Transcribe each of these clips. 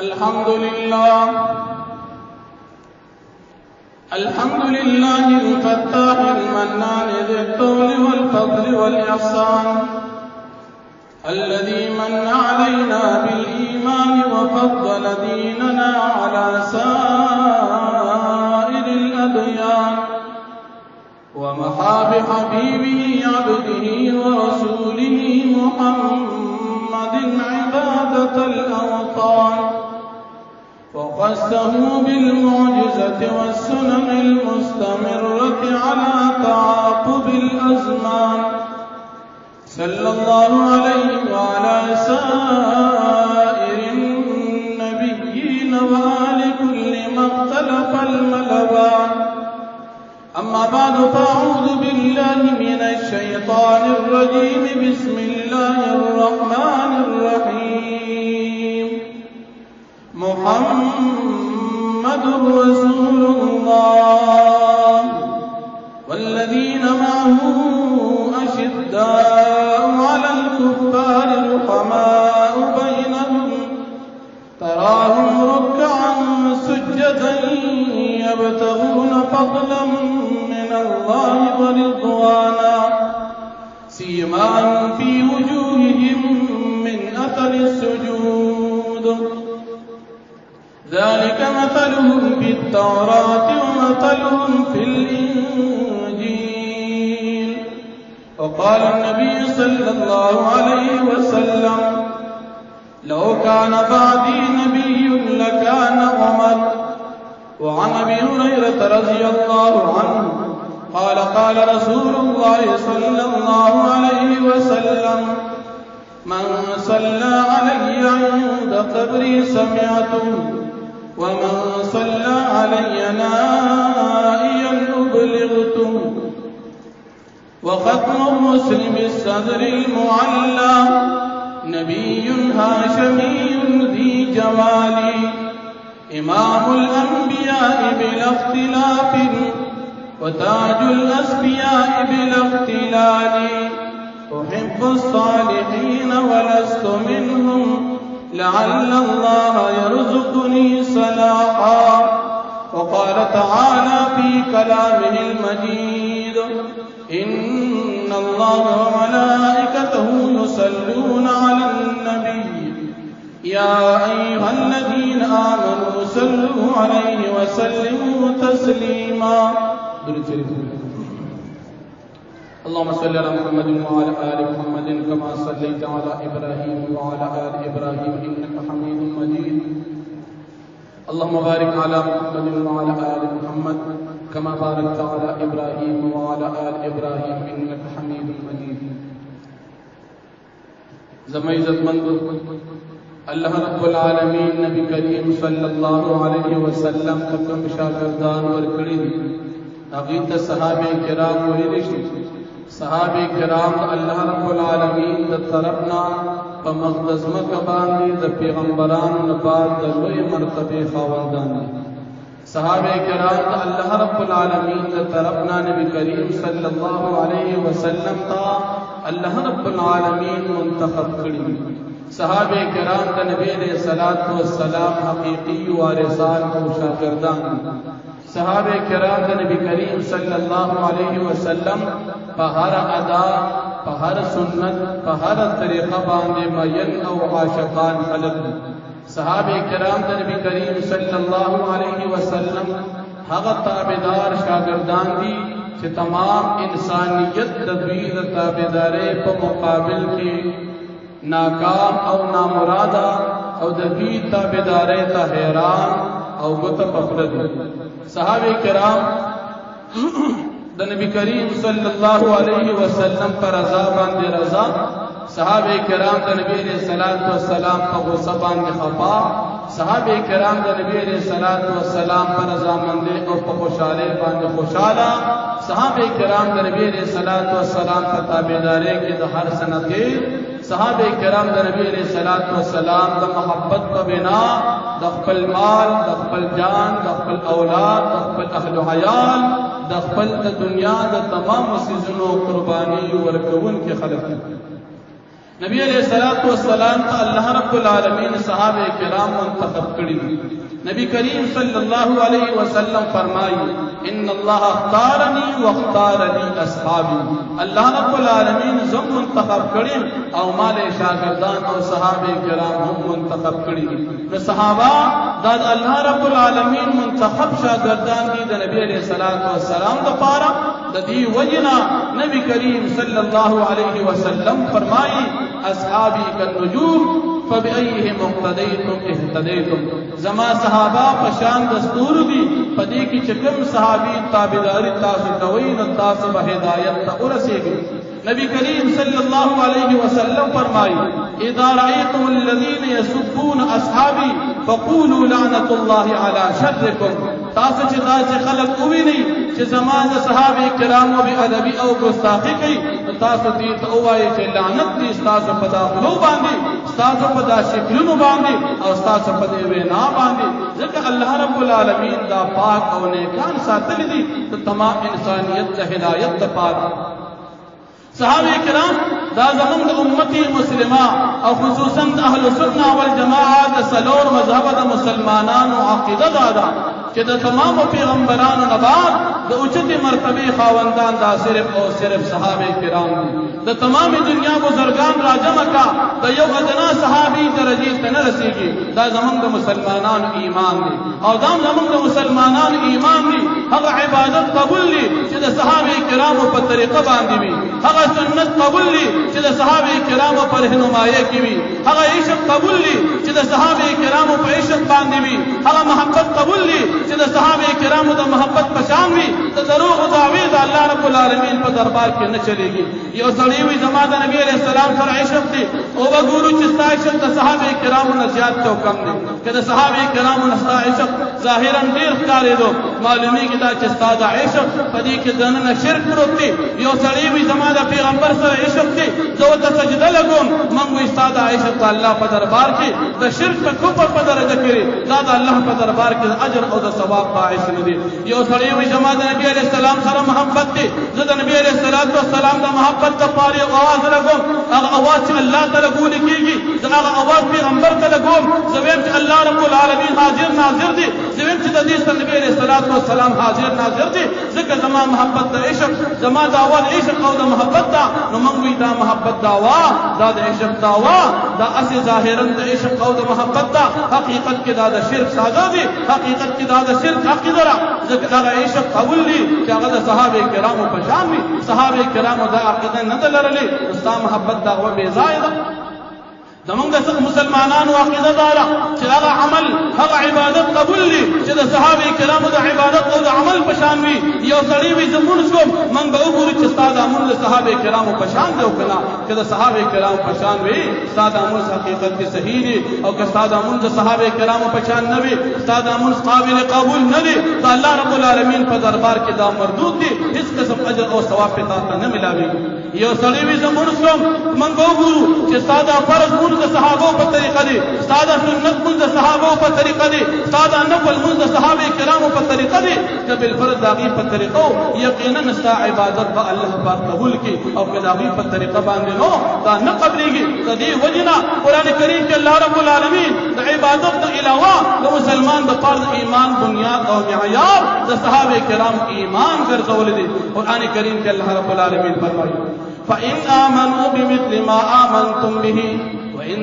अल्हम्दुलिल्लाह الفتاح المنان ذي الطول والفضل والإحسان الذي من علينا بالإيمان وفضل ديننا على سائر الأديان ومحى بحبيبه عبده ورسوله محمد عبادة الأوطان وخصه بالمعجزة والسنن المستمرة على تعاقب الأزمان صلى الله عليه وعلى سائر النبيين وآل كل ما اختلف الملبان أما بعد فأعوذ بالله من الشيطان الرجيم بسم الله الرحمن الرحيم محمد رسول الله والذين معه أشداء على الكفار رحماء بينهم تراهم ركعا سجدا يبتغون فضلا من الله ورضوانا سيماهم في وجوههم من أثر السجود ذلك مثلهم في التوراة ومثلهم في الإنجيل وقال النبي صلى الله عليه وسلم لو كان بعدي نبي لكان عمر وعن أبي هريرة رضي الله عنه قال قال رسول الله صلى الله عليه وسلم من صلى علي عند قبري سمعته ومن صلى علي نائيا أبلغته وختم مسلم الصدر المعلى نبي هاشمي ذي جمال إمام الأنبياء بلا اختلاف وتاج الأسفياء بلا اختلال أحب الصالحين ولست منهم لعل الله يرزقني صلاحا وقال تعالى في كلامه المجيد إن الله وملائكته يصلون على النبي يا أيها الذين آمنوا صلوا عليه وسلموا تسليما اللهم صل على محمد وعلى آل محمد كما صليت على إبراهيم وعلى آل إبراهيم إنك حميد مجيد اللهم بارك على محمد وعلى آل محمد كما باركت على إبراهيم وعلى آل إبراهيم إنك حميد مجيد زما عزت مند اللہ رب العالمین نبی کریم صلی اللہ علیہ وسلم کم شاگردان ورکڑی اغیت صحابہ کرام ورشت صحابہ کرام اللہ رب العالمین د طرفنا په مقدس مکه باندې د پیغمبرانو نه بعد د لوی مرتبه خاوندان صحابہ کرام اللہ رب العالمین د طرفنا نبی کریم صلی اللہ علیہ وسلم تا اللہ رب العالمین منتخب کړي صحابہ کرام د نبی علیہ الصلوۃ والسلام حقیقی وارثان او شاگردان صحابہ کرام د نبی کریم صلی اللہ علیہ وسلم په هر ادا په هر سنت په هر طریقه باندې مین او عاشقان خلق صحابہ کرام د نبی کریم صلی اللہ علیہ وسلم هغه تابعدار شاگردان دي چې تمام انسانیت د دوی د تابعدارۍ په مقابل کې ناکام او نامرادا او د دوی تابعدارۍ ته حیران او غته پخړه دي صحابہ کرام د نبی کریم صلی اللہ علیہ وسلم پر رضا باندې رضا صحابہ کرام د نبی علیہ الصلوۃ والسلام په غصه باندې خفا صحابہ کرام د نبی علیہ الصلوۃ والسلام پر رضا مند او په خوشاله باندې خوشاله صحابہ کرام د نبی علیہ الصلوۃ والسلام په تابعدارۍ کې د هر سنته صحابہ کرام د نبی علیہ الصلوۃ والسلام د محبت په بنا د خپل مال د خپل جان د خپل اولاد د خپل اهل عیال د خپل د دنیا د تمام سيزونو قرباني ورکون کې خلق نبی علیہ الصلوۃ والسلام ته الله رب العالمین صحابه کرام منتخب کړي. نبی کریم صلی الله علیه وسلم فرمایي ان الله اختارني واختار لي اصحابي. الله رب العالمین زم منتخب کړي او مال شاګردان او صحابه کرام هم منتخب کړي. نو صحابه دا الله رب العالمین منتخب شاګردان دي د نبی علیہ الصلوۃ والسلام لپاره. د دې وجنا نبی کریم صلی الله علیه وسلم فرمایي اصحابی کالنجوم فبأيهم اقتديتم اهتديتم. زما صحابہ پشان دستور دی پدې کې چې کوم صحابي تابعداري تاسو کوي نو تاسو به هدایت ته ورسیږئ. نبی کریم صلی الله علیه وسلم فرمایي اذا رأيتم الذين يسبون اصحابي فقولوا لعنة الله على شركم. تاسو چې دا چې خلق وویني چې زمان صحابه کرامو به ادبي او ګستاخی کوي تاسو دې ته وایي چې لعنت دې تاسو په داخلو باندې تاسو په دا شکلونو باندې او تاسو په دې وینا باندې ځکه الله رب العالمین دا پاک او نیکان ساتل دي ته تمام انسانیت ته هدایت ته پات. صحابه کرام دا زمون د امتی مسلمه او خصوصا اهل سنت والجماعه د سلور مذهب د مسلمانانو عقیده دا چې د تمام پیغمبرانو نه بعد د اوچته مرتبه خاوندان دا صرف او صرف صحابه کرام دي. د تمام دنیا بزرگان راجمع کا د یو ادنا صحابي درجه ته نه رسیږي. دا زمونږ د مسلمانانو ایمان دي او دا زمونږ د مسلمانانو ایمان دي. هغه عبادت قبول دي چې د صحابه کرامو په طریقه باندې وي. هغه سنت قبول دي چې د صحابه کرامو پر رهنمایي کې وي. هغه عشق قبول دي چې د صحابه کرامو په عشق باندې وي. هغه محبت قبول دي چې د صحابه کرامو د محبت په شان وي. د دروغ او دعوی د الله رب العالمین په دربار کې نه چلےږي. یو سړی وي زما د نبی علیہ السلام سره عشق دي او وګورو چې ستا عشق د صحابه کرامو نه زیات او کم دي. که د صحابه کرامو نه ستا عشق ظاهرا ډیر ښکارېدو معلومیږي دا چې ستا د عشق په دې کې دننه شرک پروت دی. یو سړی وي زما د پیغمبر سره عشق دي زه ورته سجده لګوم موږ وایي ستا د عشق د الله په دربار کې د شرک په کفر په درجه کې دا د الله په دربار کې د اجر او د ثواب باعث نه دي. یو سړی وي زما د نبی علیہ السلام سره محبت دي زه د نبی علیہ السلام د محبت لپاره اواز لګوم هغه اواز چې الله تعالی ګول کېږي زه هغه اواز پیغمبر ته لګوم زه وایم چې الله رب العالمین حاضر ناظر دي زه وایم چې د دې سره نبی علیہ السلام حاضر ناظر دي ځکه زما محبت د عشق زما دعوه د عشق او د محبت دا نو موږ وی دا محبت دعوا دا د عشق دعوا دا اصل ظاهرا د عشق او د محبت دا حقیقت کې دا د شرک ساده دي حقیقت کې دا د شرک عقیده را ځکه هغه عشق قبول دي چې هغه د صحابه کرامو په شان وي. صحابه کرامو دا عقیده نه لرلې استا محبت دا و بے زائده زمونږ د مسلمانانو عقیده دا ده چې هغه عمل هغه عبادت قبول دي چې د صحابه کرامو د عبادت او د عمل په شان وي. یو سړی وي زمونږ کوم موږ به وګورو چې ستا د عمل د صحابه کرامو په شان دی او که نه چې د صحابه کرامو په شان وي ستا د عمل حقیقت کې صحیح دي او که ستا د عمل د صحابه کرامو په شان نه وي ستا د عمل قابل قبول نه دي دا الله رب العالمین په دربار کې دا مردود دي هیڅ قسم اجر او ثواب په تاسو نه ملاويږي. یو سړی وي زمونږ کوم موږ وګورو چې ستا د فرض د صحابه په طریقه دي ستا د سنت د صحابه په طریقه دي ستا د نفل د صحابه کرامو په طریقه دي چې بل فرض داغي په طریقو یقینا ستا عبادت به الله پاک قبول کړي او که داغي په طریقه باندې نو دا نه قبليږي. د دې وجنه قران کریم کې الله رب العالمین د عبادت د علاوه د مسلمان د فرض ایمان بنیاد او معیار د صحابه کرام ایمان ګرځول دي. قران کریم کې الله رب العالمین فرمایي فإن آمنوا بمثل ما آمنتم به وإن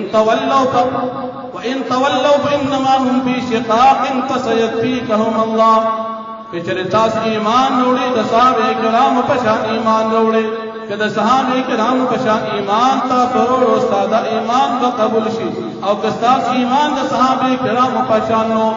تولوا فإنما هم في شقاق فسيكفيكهم الله. کہ چلے تاس ایمان روڑی دا صحابہ کرام پشان ایمان روڑی کہ دا صحابہ کرام پشان ایمان تا فروڑ استادا ایمان با قبول شی او کستاس ایمان دا صحابہ کرام پشان نو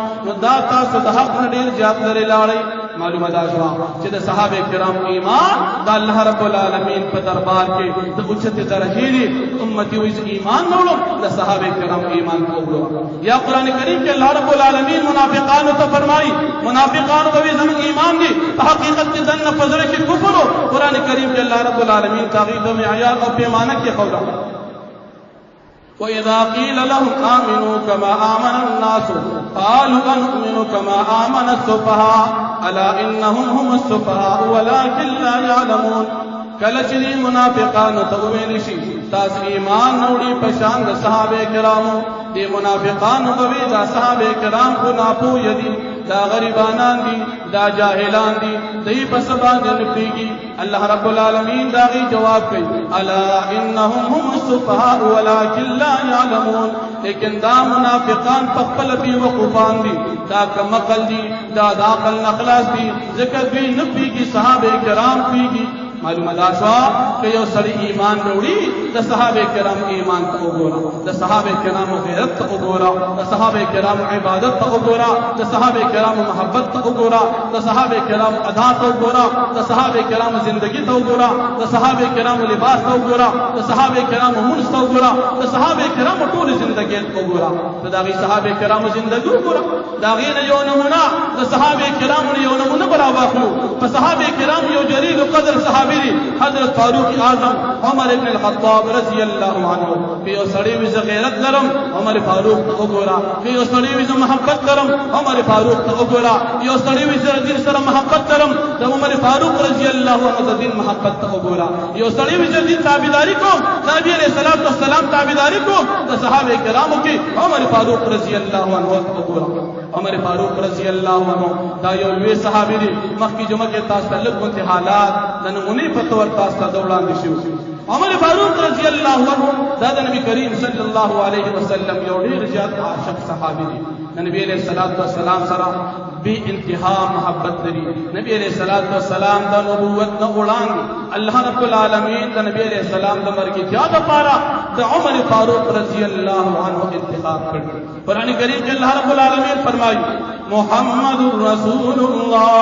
دا تاس دا حق نڈیر جات لرے لارے معلومات آشوا چې د صحابه کرام ایمان د الله رب العالمین په دربار کې د اوچته درجه دي. امتی وې ایمان نوړو د صحابه کرام ایمان کوو. یا قران کریم کې الله رب العالمین منافقانو ته فرمایي منافقانو ته زموږ ایمان دي په حقیقت کې دنه فزر کې کفر. قران کریم کې الله رب العالمین تغیید او معیار او پیمانه کې خولا وَإِذَا قِيلَ لَهُمْ آمِنُوا كَمَا آمَنَ النَّاسُ قَالُوا أَنُؤْمِنُ كَمَا آمَنَ السُّفَهَاءُ أَلَا إِنَّهُمْ هُمُ السُّفَهَاءُ وَلَكِنْ لَا يَعْلَمُونَ. کله چې منافقانو ته ویل شي तास ईमान नौड़ी पशान द सहाबे किरामो दे मुनाफिकान बवी दा सहाबे किराम को नापू यदि दा गरीबानान दी दा जाहिलान दी दई पसबान नपीगी अल्लाह रब्बुल आलमीन दागी जवाब कई अला इन्नहुम हुमुस सुफहा वलाकिन ला यअलमून लेकिन दा मुनाफिकान पखपल भी वकूफान दी दा कमकल दी दा दाखल नखलास दी जिक्र भी नपीगी सहाबे किराम पीगी मालूम दाशवा कि यो सड़ी ईमान नौड़ी द सहाबे किराम ईमान तो उगोरा द सहाबे किराम गैरत तो उगोरा द सहाबे किराम इबादत तो उगोरा द सहाबे किराम मोहब्बत तो उगोरा द सहाबे किराम अदा तो उगोरा द सहाबे किराम जिंदगी तो उगोरा द सहाबे किराम लिबास तो उगोरा द सहाबे किराम मुंस तो उगोरा द सहाबे किराम टूल जिंदगी तो उगोरा तो दागी सहाबे किराम जिंदगी उगोरा दागी ने यो नमूना द सहाबे किराम ने यो नमूना बराबर हो द सहाबे किराम यो जलील कदर सहाबे हजरत फारूक आजम उमर इब्न अल-खत्ताब रजी अल्लाह अन्हु कि यो सड़ी विज गैरत करम उमर फारूक तो उगोरा कि यो सड़ी विज मोहब्बत करम उमर फारूक तो उगोरा यो सड़ी विज दिन सर मोहब्बत करम जब उमर फारूक रजी अल्लाह अन्हु दिन मोहब्बत तो उगोरा यो सड़ी विज दिन ताबीदारी को नबी अलैहि सलातो वस्सलाम ताबीदारी को द सहाबे किराम की उमर फारूक रजी अल्लाह अन्हु तो उगोरा उमर फारूक रजी अल्लाह अन्हु दा यो वे सहाबी दी मक्की जुमा के तास तल्लुक कुंत हालात नमुनी पतवर तास ता दौड़ान दिशु उमर फारूक रजी अल्लाह अन्हु दादा नबी करीम सल्लल्लाहु अलैहि वसल्लम यो ढेर ज्यादा आशिक सहाबी दी नबी अलैहि सलातो वस्सलाम सरा बे इंतहा मोहब्बत दरी नबी अलैहि सलातो वस्सलाम दा नबूवत न उड़ान अल्लाह रब्बुल आलमीन दा नबी अलैहि सलाम दा मर की ज्यादा पारा दा उमर फारूक रजी अल्लाह अन्हु इंतखाब कर कुरान करीम के अल्लाह रब्बुल आलमीन फरमाई मुहम्मदुर रसूलुल्लाह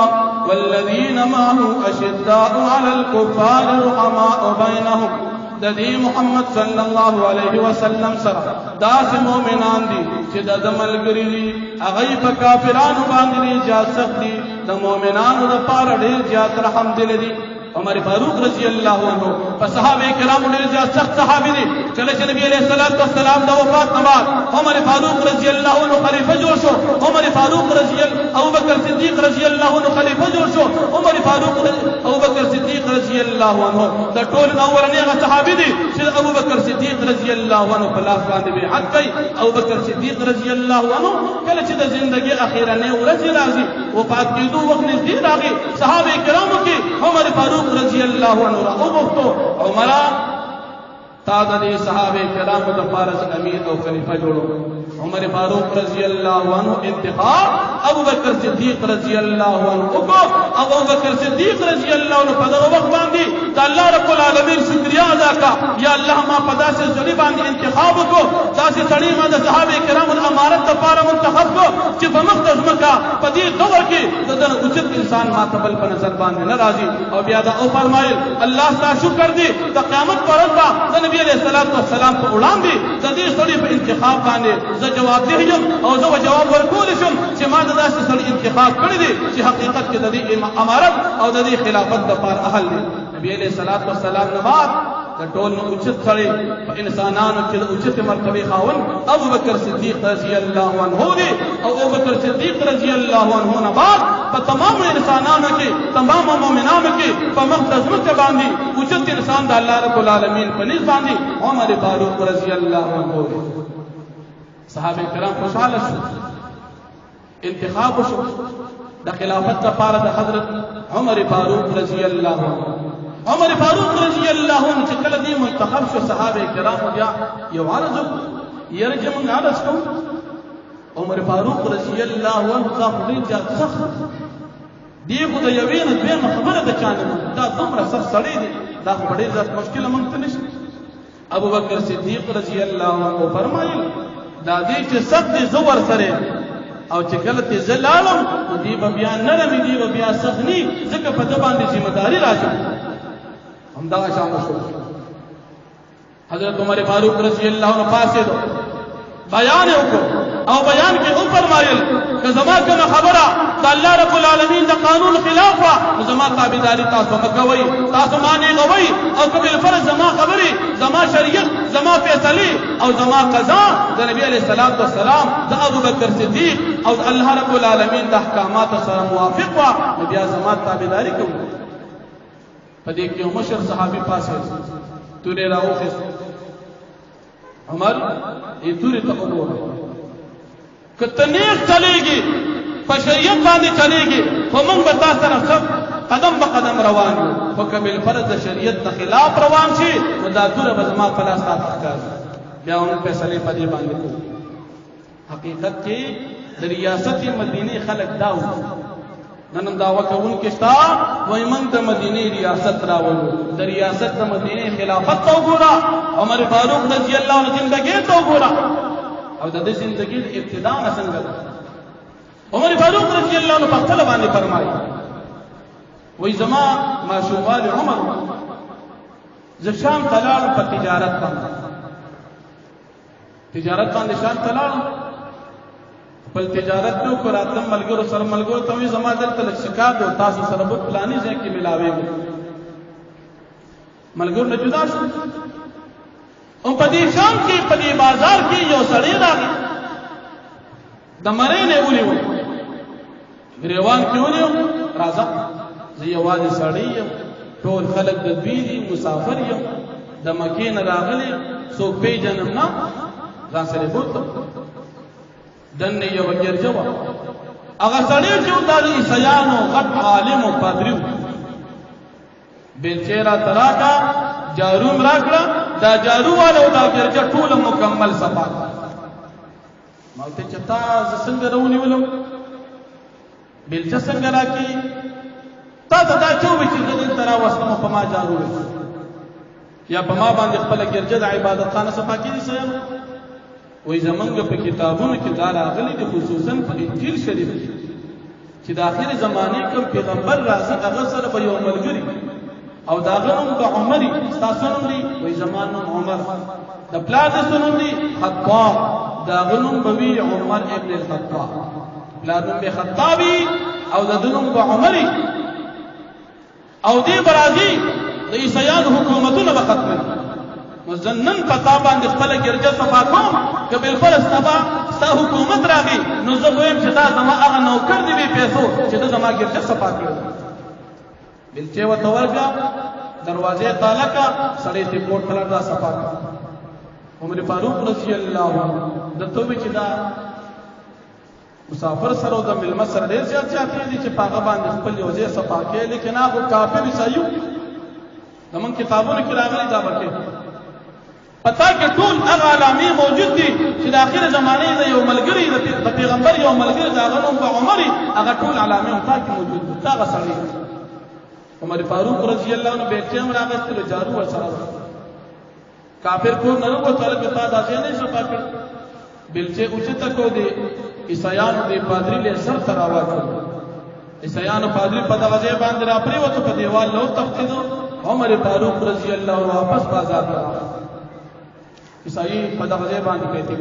वल्लज़ीन माहु अशिद्दाउ अलल कुफ़ार रुहमाउ बैनहुम ददी मोहम्मद सल्लल्लाहु अलैहि वसल्लम सरा दास मोमिनान दी कि दमल गरी अगई काफिरान बांधनी जा सकती द मोमिनान द पार ढेर जात रहम दिल दी उमर फारूक रजी अल्लाह अन्हु सहाबे किराम ढेर जा सख्त सहाबी दी चले नबी अलैहि सलातो वस्सलाम द वफात नमाज उमर फारूक रजी अल्लाह अन्हु खलीफा जोड़ शो उमर फारूक रजी अबू बकर सिद्दीक रजी अल्लाह अन्हु खलीफा जोड़ शो उमर फारूक अबू बकर सिद्दीक रजी अल्लाह अन्हु द टोल नवर ने सहाबी दी सिर अबू बकर सिद्दीक रजी अल्लाह अन्हु पलास बांध बे हक गई अबू बकर सिद्दीक रजी अल्लाह अन्हु कल च जिंदगी अखीरा ने रजी राजी वफात की दो वक्त ने दी रागी सहाबे किराम की उमर फारूक रजी अल्लाह अन्हु वक्तो उमरा तादनी सहाबे किराम द फारस अमीर और खलीफा जोड़ो उमर फारूक रजी अल्लाह अन्हु इंतखाब अबू बकर सिद्दीक रजी अल्लाह अन्हु को अबू बकर सिद्दीक रजी अल्लाह अन्हु पदा वक्त बांधी तो अल्लाह रब्बुल आलमीन शुक्रिया अदा का या अल्लाह मा पदा से जड़ी बांधी इंतखाब को तासे सड़ी मा द सहाबे किराम द अमारत द पारा मुंतखब को कि बमख्तज मका पदी दवर की दन उचित इंसान मा तबल पर नजर बांधे न राजी और बियादा ओ फरमाइल अल्लाह ता शुक्र दी द क़यामत पर बा नबी अलैहि सलातो वस्सलाम को उड़ान दी जदी सड़ी पे इंतखाब बांधे जवाब दिहम और जो जवाब वरकूलशम कि मा ददा से सड़ी इंतखाब करी दी कि हकीकत के ददी अमारत और ददी खिलाफत द पार अहल दी नबी अलैहि सलातो वस्सलाम नमाज द टोल में उचित सड़ी इंसानान के उचित मर्तबे खावन अबू बकर सिद्दीक रजी अल्लाह अन्हु दी और अबू बकर सिद्दीक रजी अल्लाह अन्हु नमाज पर तमाम इंसानान के तमाम मोमिनान के पमख्तज के बांधी उचित इंसान द अल्लाह रब्बुल आलमीन पनिस बांधी उमर फारूक रजी अल्लाह अन्हु सहाबे किराम खुशहाल शो इंतखाब शो द खिलाफत का पारा द हजरत उमर फारूक रजी अल्लाह अन्हु उमर फारूक रजी अल्लाह अन्हु चकल दी मुंतखब शो सहाबे किराम या ये वारज यरजम नारज को उमर फारूक रजी अल्लाह अन्हु का खुली जा सख्त दी खुद यवीन बे खबर द चाने दा तुमरा सब सड़ी दी दा बड़ी जात मुश्किल मंतनिश अबू बकर सिद्दीक रजी अल्लाह अन्हु फरमाइल दादी के सख्त जोर सरे और चे गलत जलालम दी बयान नरम दी बयान सखनी जक पदबान दी जिम्मेदारी राजू हम दा शाम शो हजरत उमर फारूक रजी अल्लाह अन्हु पासे दो बयान को और बयान के ऊपर माइल कि जमा के खबरा तो अल्लाह रब्बुल आलमीन दा कानून खिलाफा जमा ताबीदारी तासो मगवई तासो माने गवई और कबिल फर्ज जमा खबरी जमा शरीयत जमा फैसली और जमा कजा द नबी अलैहि सलातो वस्सलाम द अबू बकर सिद्दीक और अल्लाह रब्बुल आलमीन दा अहकामात सर मुवाफिक वा नबी जमा ताबीदारी को पदे के मुशर सहाबी पास है तुरे राओ عمر یہ توری تقبور کہ تنیخ چلے گی فشریت باندې چلے گی فمن بتا سره سب قدم بقدم روان ہو فکمل فرض شریعت نه خلاف روان شي ودا دور بزما فلاسفه تخکار بیا ان فیصله پدې باندې کو حقیقت کې د ریاست مدینه خلق داو نن داوا کوون کې شتا وای من د مدینه ریاست راولو د ریاست د مدینه خلافت تو ګورا عمر فاروق رضی الله عنه زندگی تو ګورا او د دې زندگی ابتدا څنګه عمر فاروق رضی الله عنه په خپل باندې فرمایي وای زما معشوقال عمر ز شام تلال په تجارت باندې شام تلال بل تجارت نو کو راتم ملګرو سره ملګرو ته زما دلته لشکات او تاسو سره په پلاني ځای کې ملاوي ملګرو نه جدا شو او په دې شام کې په دې بازار کې یو سړی راغی د مړې نه ونیو غریوان کې ونیو راځه زه یوازې سړی یم ټول خلک د دوی دي مسافر یم د مکې نه راغلی څوک پیژنم نه ځان سره بوتلم دن یو ګرځو هغه سړی چې د عیسایانو غټ عالم او پادریو بیلچیرا تراکا جارو راکړه دا جارو والو دا ګرځه ټول مکمل صفا ما ته چتا څنګه رونی ولم بیلچ څنګه راکی تا دا چوي چې دل ترا وسمه په ما جارو یا په ما باندې خپل ګرځه د عبادت خانه صفا کړي سيم وې زمونږ په کتابونو کې دا راغلي دي خصوصا په انجیل شریف چې د اخر زمانه کوم پیغمبر راځي هغه سره به یو ملګری او دا غنوم به عمر تاسو نوم دي وې زمانه عمر د پلار د سنوم دي خطاب دا غنوم به وی عمر ابن الخطاب پلار نوم به خطابي او د دنوم به عمر او دې برازي د عیسایانو حکومتونه به ختمه مزنن پتا باندې خپل ګرځه صفا کوم کبل فلسطبا ستا حکومت راغی نو زه وایم چې دا زما هغه نوکر دی به پیسو چې دا زما ګرځه صفا کړ بلچې وته ورګه دروازه تعالی کا سړی ته کوټ کړه دا صفا کړ عمر فاروق رضی الله عنه د توبې چې دا مسافر سره د ملما سره ډیر زیات دي چې پاغه باندې خپل یوځه صفا کې لیکن هغه کافر عیسایو زمون کتابونو کې راغلي دا وکړي پتا کې ټول هغه علامې موجود دي چې د اخر زمانه د یو ملګری د پیغمبر یو ملګری دا غنوم په عمر هغه ټول علامې هم تا کې موجود دي دا غسړي عمر فاروق رضی الله عنه به ټیم راغستل جارو ورسره کافر کو نه وو طلب ته دا ځای نه شو پاتې بلچې اوچته کو دي عیسایانو د پادری له سر تر आवाज عیسایانو پادری په دغه ځای باندې را پری وته په دیوال لو تختیدو عمر فاروق رضی الله عنه واپس بازار ته عیسائی په دغه ځای باندې کېتی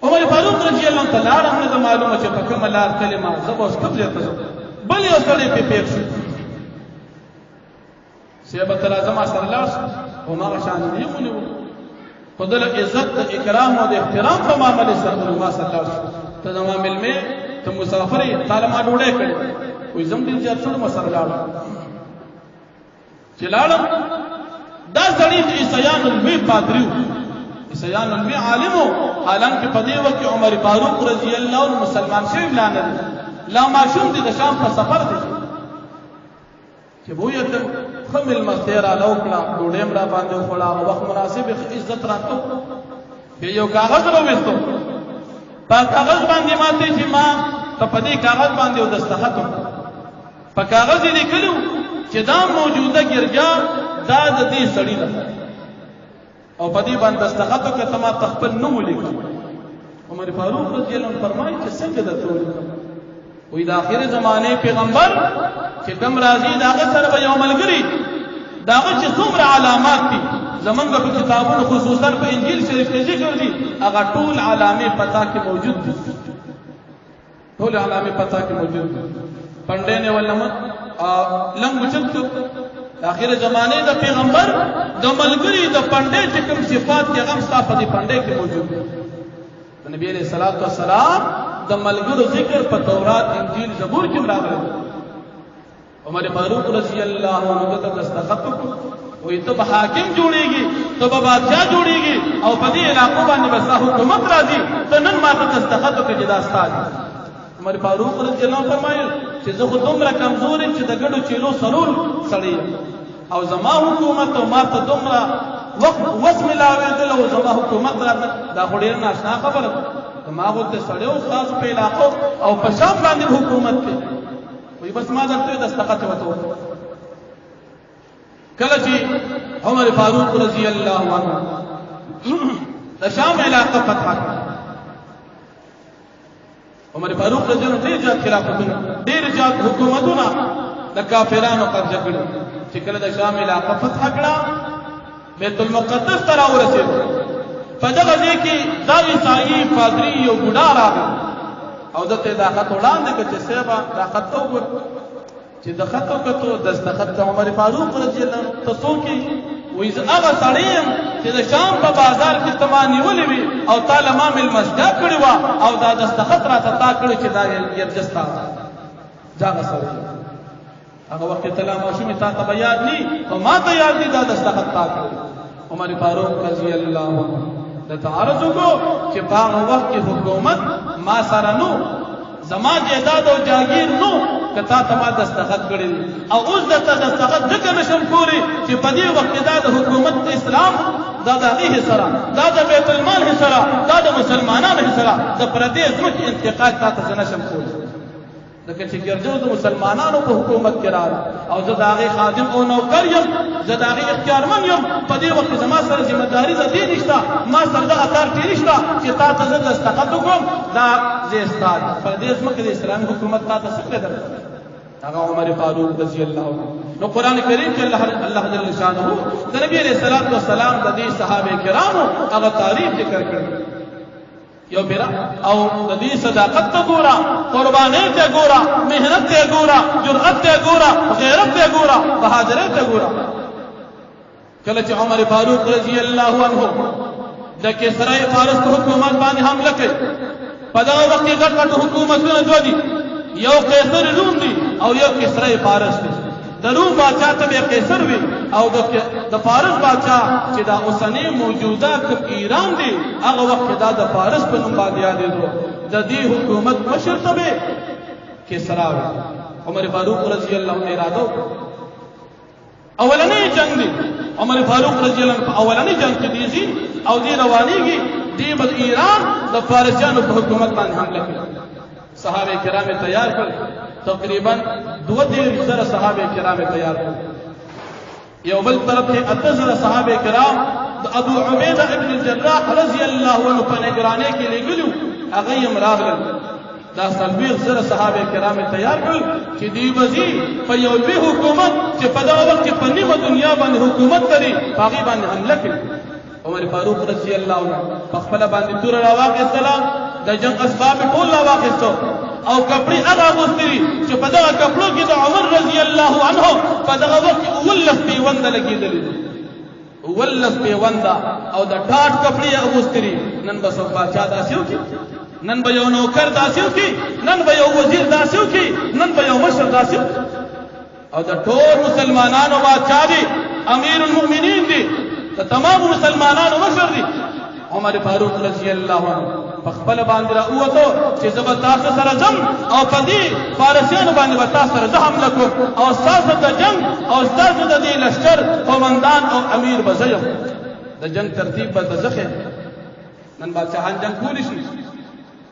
عمر فاروق رضی الله عنه تعالی عنہ معلومه چې په کومه لار کلمه زبوس قبله ته بل یو سړی په پیښ شو سیبت لازم سره لاس او ما شان دی خو خدل عزت اکرام او احترام په معاملې سره ما صلی الله علیه ته زما ملمه ته مسافرې تعالی ما ډوړې کړې وې زم دې چې څو مسره لاړ چلاړم دا سړی د عیسایانو لوی پادریو عیسایانو لوی عالمو حالانکه په دې وخت عمر فاروق رضی الله عنه مسلمان شوی اعلان لا معشوم دي د شام په سفر دي چې وو ته خمل مستیر علاو کړه ډوډۍ را باندې خلا او وخت مناسب عزت راتو به یو کاغذ راوېستو په کاغذ باندې ماته چې ما ته په دې کاغذ باندې و دستخط په کاغذ لیکلو چې دا موجوده ګرځا دا د دې سړی ده او په دې باندې دستخط وکړه ما تخپل نوم ولیکم عمر فاروق رضی الله عنه فرمایي چې څنګه د ټول وې د اخر زمانه پیغمبر چې کوم راځي داغه سره به یو ملګری داغه چې څومره علامات دي زمونږ په کتابونو خصوصا په انجیل شریف کې ذکر دي هغه ټول علامې پتا کې موجود دي ټول علامې پتا کې موجود دي پندې نه ولمت لنګ چتو اخر زمانه د پیغمبر د ملګری د پندې چې کوم صفات کې هغه صفات په پندې کې موجود دي نبی علیہ الصلوۃ والسلام د ملګرو ذکر په تورات انجیل زبور کې راغلی عمر فاروق رضی الله عنه ته دستخط وې ته به حاکم جوړیږي ته به بادشاہ جوړیږي او په دې علاقو باندې به ستا حکومت راځي ته نن ماته دستخط وکړه چې دا ستا دی عمر فاروق رضی الله عنه فرمایل چې زه خو دومره کمزور یم چې د ګډو چیلو سرور سړی او زما حکومت او ماته دومره وخت وس ملاوېدل او زما حکومت راته دا خو ډېر ناشنا خبره ده زما غوندې سړی او ستاسو په علاقو او په شام باندې حکومت کوي وایي بس ما درته دستخط ورته وکړه کله چې عمر فاروق رضی الله عنه د شام علاقه فتح کړه عمر فاروق رضی الله عنه ډېر زیات خلافتونه ډېر زیات حکومتونه د کافرانو قبضه کړي چې کله د شام علاقه فتح کړه بیت المقدس ته راورسېد په دغه ځای کې دا عیسایي پادري یو بوډا راغی او دته دا خط وړاندې کړ چې صاحبه دا خط وګور چې د خط وکړو دستخط د عمر فاروق رضی الله عنه ته څوک وي زه هغه سړی یم چې د شام په بازار کې ته ما نیولې وي او تا له ما مېلمستیا کړې وه او دا دستخط راته تا کړی چې دا یرجه ستا دا هغه سړی هغه وخت ته لا ماشومې تا ته به یاد ني او ما ته یاد دي دا دستخط تا کړی عمر فاروق رضی الله عنه د تعارض وکړو چې په هغه وخت کې حکومت ما سره نو زما جیداد او جاگیر نو کتا ته ما دستخط کړی او اوس دته دستخط ځکه نشم کولی چې په دې وخت کې دا د حکومت اسلام دا د هغې سره دا د بیت المال سره دا د مسلمانانو سره د پردې ځمکې انتقال تا ته زه نشم کولی لکه چې ګرځو د مسلمانانو په حکومت کې راغله او زه د هغې خادم او نوکر یم زه د هغې اختیارمن یم په دې وخت کې زما سره ذمهداري د دې نشته ما سره دغه اتارټي نشته چې تا ته زه دستخط وکړم دا زه ستا دی په دې ځمکه د اسلامي حکومت تا ته څنګه درکړم هغه عمر فاروق رضی الله عنه نو قرآن کریم کې الله جل شانه د نبی علیه الصلاۃ والسلام د دې صحابه کرامو هغه تعریف ذکر کړی یو پیرا او د دې صداقت ته ګورا قرباني ته ګورا مهنت ته ګورا جرأت ته ګورا غیرت ته ګورا بہادری ته ګورا کله چې عمر فاروق رضی الله عنه د کسرای فارس حکومت باندې حمله کړ په دا وخت کې ګډ حکومتونه دوه دي یو قیصر روم دی او یو کسرای فارس دی د روم بادشاہ ته قیصر وی او د فارس بادشاہ چې دا اوسنی موجوده ایران دی هغه وخت دا د فارس په نوم باندې یادېدو د دې حکومت مشر ته کسرا وی عمر فاروق رضی الله عنه اراده اولنی جنگ دی عمر فاروق رضی الله عنه اولنی جنگ کې دی او دی روانيږي دی د ایران د فارسیانو په حکومت باندې حمله کوي صحابه کرام تیار کړ تقریبا 2,000 صحابه کرام تیار کړ یو بل طرف ته 8,000 صحابه کرام د ابو عبیده ابن الجراح رضی الله عنه په نگرانی کې لګلو هغه یې راغل دا 30,000 صحابه کرام تیار کړ چې دی وزي په یو لوی حکومت چې په دا وخت کې په نیمه دنیا باندې حکومت لري هغه باندې حمله کړ عمر فاروق رضی الله عنه په خپل باندې تور راواغستل د جنگ اسباب ټول راواغستو او کپڑے هغه غوستري چې په دغه کپړو کې د عمر رضی الله عنه په دغه وخت ولس پیوند لګیدل ولس پیوند او د ټاټ کپڑے هغه غوستري نن بس بادشاہ داسیو کی نن به یو نوکر داسیو کی نن به یو وزیر داسیو کی نن به یو مشر داسیو او د ټول مسلمانانو بادشاہ دی امیر المؤمنین دی د تمام مسلمانانو مشر دی عمر فاروق رضی الله عنه خپل باندې راوته چې زه به تاسو سره ځم او په دې فارسیانو باندې به تاسو سره زه حمله کوم او ستاسو د جنگ او ستاسو د دې لښکر قومندان او امیر به زه یم د جنگ ترتیب به زه ښیم نن بادشاهان جنگ کولی شي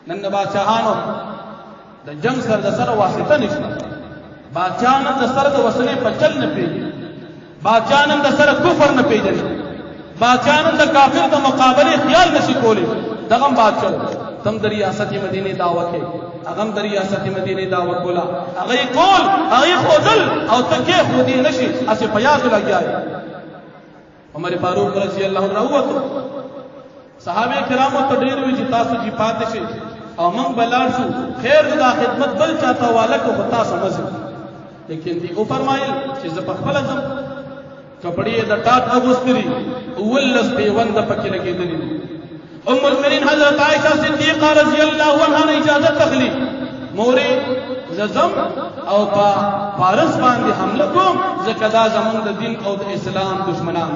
نن د بادشاهانو د جنگ سره د سره واسطه نشته بادشاهان د سره د وسلې په چل نه پیږي بادشاهان د سره کفر نه پیژني بادشاهان د کافر د مقابله خیال نشي کولی دغم بادشاہ تم در ریاست مدینه دعوت ہے اغم در ریاست مدینه دعوت بولا اغه کول اغه خودل او تکه خودی نشي اسه پیاز لګیای عمر فاروق رضی الله عنه راوته صحابه کرام ته ډیر وی چې تاسو جی پاتې شي او موږ بلار شو خیر دا خدمت بل چاته والا کو تاسو مزه لیکن دی او فرمایل چې ز په خپل ځم کپڑے د ټاټ اغوستري ولس پیوند پکې لګیدلی ام المؤمنین حضرت عائشہ صدیقہ رضی اللہ عنہا نے اجازت تخلی موری زم او پا فارس باندې حمله کوم ځکه دا زمونږ د دین او د اسلام دشمنان.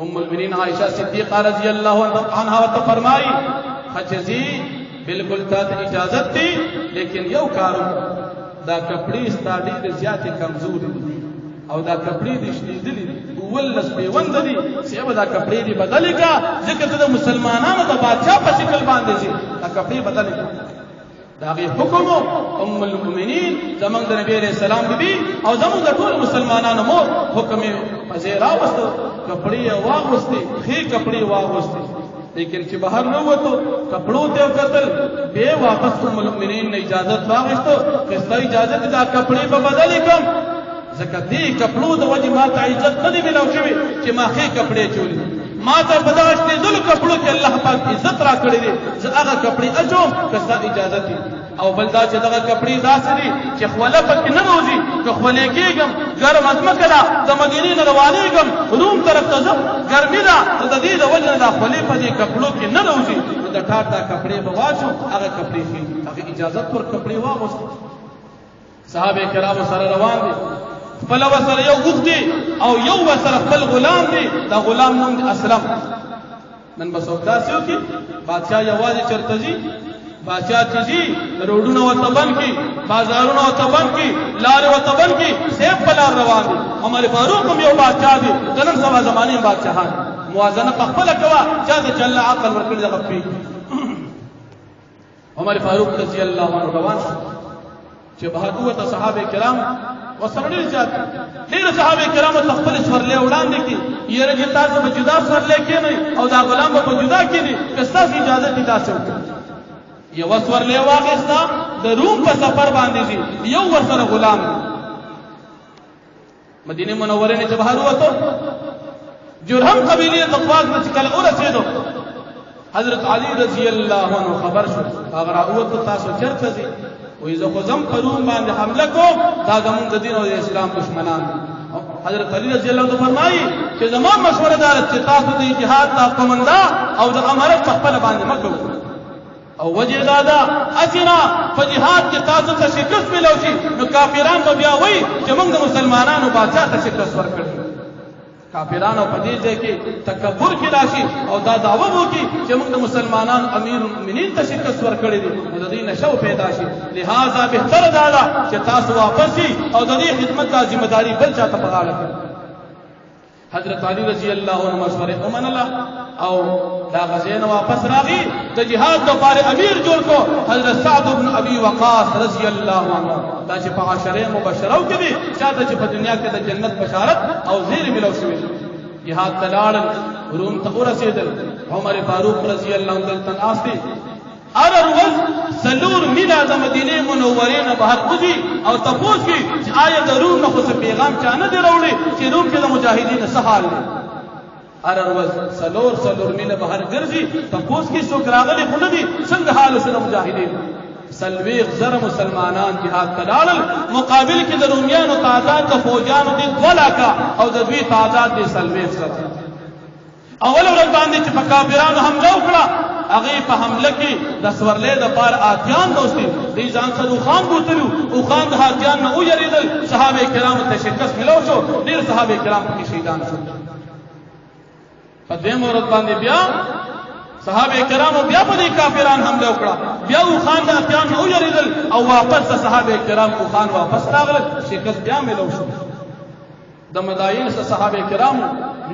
ام المؤمنین عائشہ صدیقہ رضی اللہ عنہا ته فرمایي خچزی بالکل تا ته اجازت دی لیکن یو کارو دا کپڑی ستا ډېر زیاتې کمزوري دي او دا کپڑی دې شلیدلي دي ولس پیوند دي چې دا کپڑی دې بدلې کا ځکه ته د مسلمانانو د بادشاہ په شکل باندې شي دا کپڑی بدلې کا دا غي حکم ام المؤمنین زمونږ د نبی عليه السلام بي او زمونږ د ټول مسلمانانو مور حکم پزیرا وستو کپڑی واغوستي خې کپڑی واغوستي لیکن چې بهر نه وته کپڑو ته قتل به واپس ام المؤمنین نے اجازت واغستو کستا اجازت دا کپڑی په بدلې کم ځکه دې کپڑو د وجه ما ته عزت نه دی ملو شوی چې ما خې کپڑے چولې ما ته بداشت دل کپڑو کې الله پاک عزت را کړی دی زه هغه کپڑے اچوم کستا اجازت دی او بلدا چې دغه کپڑے داسې دي چې خوله پکې نه روزي که خولې کېږم ګرم ازمکه ده د مدینې نه روانېږم روم طرف ته ځم ګرمي ده د دې د وجه نه دا خولې په دې کپړو کې نه روزي نو د ټاټ دا کپڑے به واچو هغه کپڑے خېږي هغه اجازت پر کپڑے واغوست صحابه کرامو سره روان دي خپل وسره یو وختي او یو وسره خپل غلام دي دا غلام نوم دی اسلم نن بس وکړه سيو کې بادشاہ یوازې چرته جی بادشاہ چیزی روډونو وتبن کی بازارونو وتبن کی لار وتبن کی سیف بلار روان دي عمر فاروق هم یو بادشاہ دي دنن سبا زمانه بادشاہان موازنه په خپل کوا چې د جل عقل ورکړي دغه پی عمر فاروق رضی الله عنه روان چې بهادوت صحابه کرام وسره ډیر زیات ډیر صحابه کرام خپل سورلې وړاندې کی یره چې تاسو په جدا سورلې کې نه او دا غلام په جدا کې دي که تاسو اجازه دي تاسو یو سورلې واغستا د روم په سفر باندې دي یو ورسره غلام مدینه منوره نه بهر وته جرهم قبیله تقواز نه کله ورسېدو حضرت علی رضی الله عنه خبر شو هغه راوته تاسو چرته دي وې زه خو زم پروم باندې حمله کوم دا زمون د دین او اسلام دشمنان حضرت علی رضی الله عنه فرمایي چې زما مشوره دار چې تاسو د جهاد د قومندا او د امارت په خپل باندې مکو او وجه دادا اسنا په جهاد کې تاسو ته شکست ملو شي نو کافرانو بیا وایي چې موږ د مسلمانانو بادشاہ ته شکست ورکړو کافرانو په دې ځای کې تکبر کې راشي او دا دعوه وکړي چې موږ د مسلمانانو امیر المؤمنین ته شکست ورکړی دی نو د دې نشو پیدا شي لہذا بهتر دا ده چې تاسو واپس شي او د دې خدمت د ذمہ داری بل چاته په غاړه کړئ حضرت علی رضی الله عنه مشوره ومن الله او دا غزین واپس راغی د جهاد لپاره امیر جوړ کو حضرت سعد بن ابي وقاص رضی الله عنه دا چې په عشره مبشرو کې دي چاته چې په دنیا کې د جنت بشارت او زیر ملو شوی جهاد تلاړ روم ته ورسېدل عمر فاروق رضی الله عنه تناسي ار روز سلور میلا د مدینه منوره نه بهر وځي او تاسو کې چې آیا د روم نه خو پیغام چانه دی راوړي چې روم کې د مجاهدین څه حال دی ار روز سلور میلا بهر ګرځي تاسو کې څوک راغلي خو نه دي څنګه حال سره مجاهدین سلویغ زر مسلمانان جهاد تلاړل مقابل کې د رومیانو تعداد د فوجانو دي 2 لکه او د دوی تعداد دي سلویغ سره اول ورځ باندې چې په کافرانو حمله وکړه هغه په حمله کې د سورلې د پار آتیان دوستي دې ځان سره خان بوتلو او خان د آتیان نه ویریدل صحابه کرامو ته شکست ملو شو ډیر صحابه کرام په شهیدان شو په دې مورد باندې بیا صحابه کرامو بیا په دې کافرانو حمله وکړه بیا او خان د آتیان نه ویریدل او واپس صحابه کرام او خان واپس راغله شکست بیا ملو شو د مداین صحابه کرامو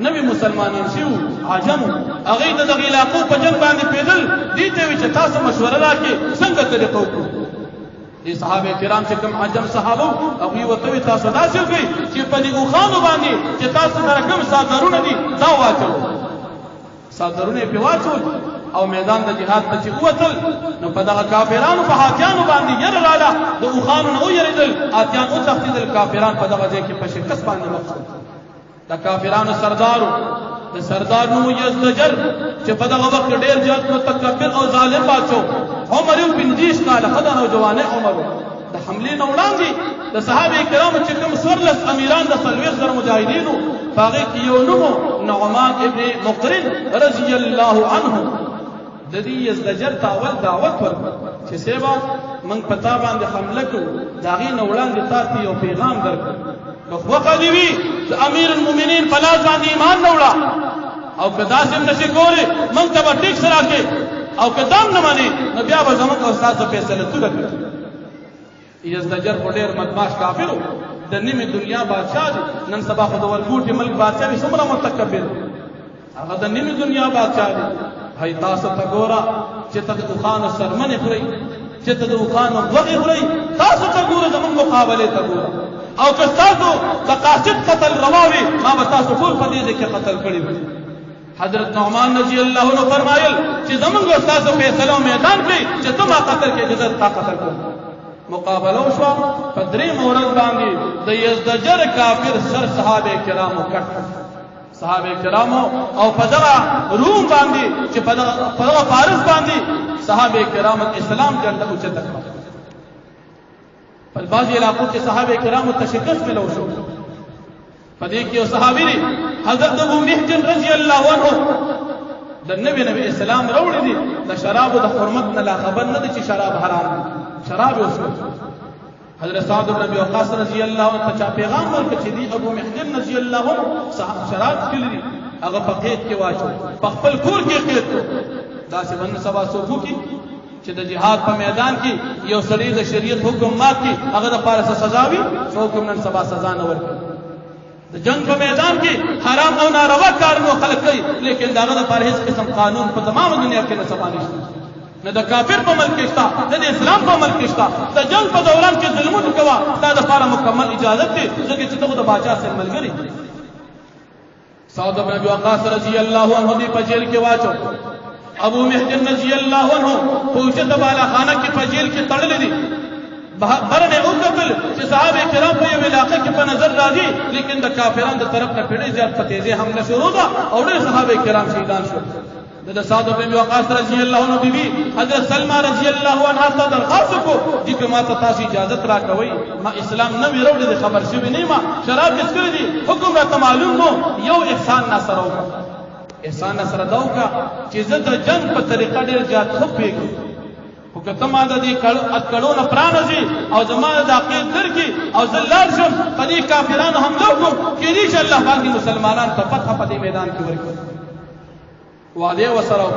نوی مسلمانان شیو عجم هغه د دغه علاقو په جنگ باندې پیدل دي ته چې تاسو مشوره راکې څنګه طریقو کو دي صحابه کرام چې کوم عجم صحابه او یو ته تاسو داسې کوي چې په دې خوانو باندې چې تاسو سره کوم صادرونه دي دا واچو صادرونه په واچو او میدان د جهاد ته چې وصل نو په دغه کافرانو په حاجانو باندې ير لاله د خوانو نو يریدل اتيان او تختیدل کافران په دغه ځای کې په شکست باندې مخ د کافرانو سردارو د سردار نو یزدجر چې په دغه وخت ډیر زیات متکبر او ظالم بادشاہ عمر بن 20 کال خدای نوجوانه عمر د حمله نه وړاندې د صحابه کرامو چې کوم سورلس امیران د سلويخ در مجاهدینو باغی کې یو نومو نعمان ابن مقرن رضی الله عنه د دې یزدجر تاول دعوت ورکړ چې سیوا من پتا باندې حمله کو داغي نه وړاندې تاسو یو پیغام درکړ وقدی وی امیر المؤمنین پلاس باندې ایمان نه وړه او کدا سم نشي کوله مونږ ته ټیک سره کې او کدام نه مانی نو بیا به زموږ استاد په فیصله توګه یزدجر ډېر مدماش کافرو د نیمه دنیا بادشاہ نن سبا خو د ورګوټي ملک بادشاہ وي څومره متکبر هغه د نیمه دنیا بادشاہ دی هي تاسو ته ګورا چې ته خان سرمنه خوري چې ته خان وغه خوري تاسو ته ګورا زموږ مقابله ته ګورا او که تاسو د قاصد قتل رواوي ما به تاسو ټول په دې کې قتل کړی حضرت نعمان رضی الله عنه فرمایل چې زمونږ استاد فیصله میدان کې چې تم قتل کې جزت تا قتل کړ مقابله شو پدری مورز باندې د یزدجر کافر سر صحابه کرامو کټ صحابه کرامو او پدغه روم باندې چې پدغه فارس باندې صحابه کرام اسلام جنډه اوچته کړ په بعض علاقو کې صحابه کرامو تشکست ملو شو پدې کې او صحابي حضرت ابو محجن رضی الله عنه د نبی اسلام راوړي دي د شراب د حرمت نه لا خبر نه دي چې شراب حرام دي شراب اوس حضرت سعد بن ابي وقاص رضی الله عنه ته پیغام ورکړي چې دی ابو محجن رضی الله عنه شراب کړی هغه په قید کې واچو په خپل کور کې قید دا چې من سبا سوفو کې چې د جهاد په میدان کې یو سړی د شریعت حکم مات کی هغه د پاره سزا وي څوک نن سبا سزا نه ورکړي د جنگ په میدان کې حرام او ناروا کارونه خلق کوي لیکن داغه د پاره هیڅ قسم قانون په تمام دنیا کې نه سبا نشته نه د کافر په ملک کې شته نه د اسلام په ملک کې شته د جنگ په دوران کې ظلمونه کوا دا د پاره مکمل اجازه ده ځکه چې دغه د بادشاہ سره ملګری سعد بن ابي وقاص رضی الله عنه دی په جیل کې واچو ابو محجن رضی الله عنه پوجت بالا خانه کې په جیل کې تړل دي برنه او قتل چې صحابه کرام په یو علاقې کې په نظر راځي لیکن د کافرانو د طرف نه پیړې زیات پتیزه حمله شروع ده او ډېر صحابه کرام شهیدان شو د سعد بن وقاص رضی الله عنه بیبي حضرت سلمہ رضی الله عنها ته درخواست کو چې ما ته تاسو اجازه راکوي ما اسلام نه وروړي خبر شوی نه ما شراب کړی دي حکم را معلوم نو یو احسان نصر او احسان نصر داو کا چې زه د جنگ په طریقه ډېر زیات خو پیګم او کته ما د دې کړو نه پرانځي او زما د عقید درکې او زلال شم په دې کافرانو حمله وکړو کې دې چې الله باندې مسلمانان ته فتح په دې میدان کې ورکړي وعده وسره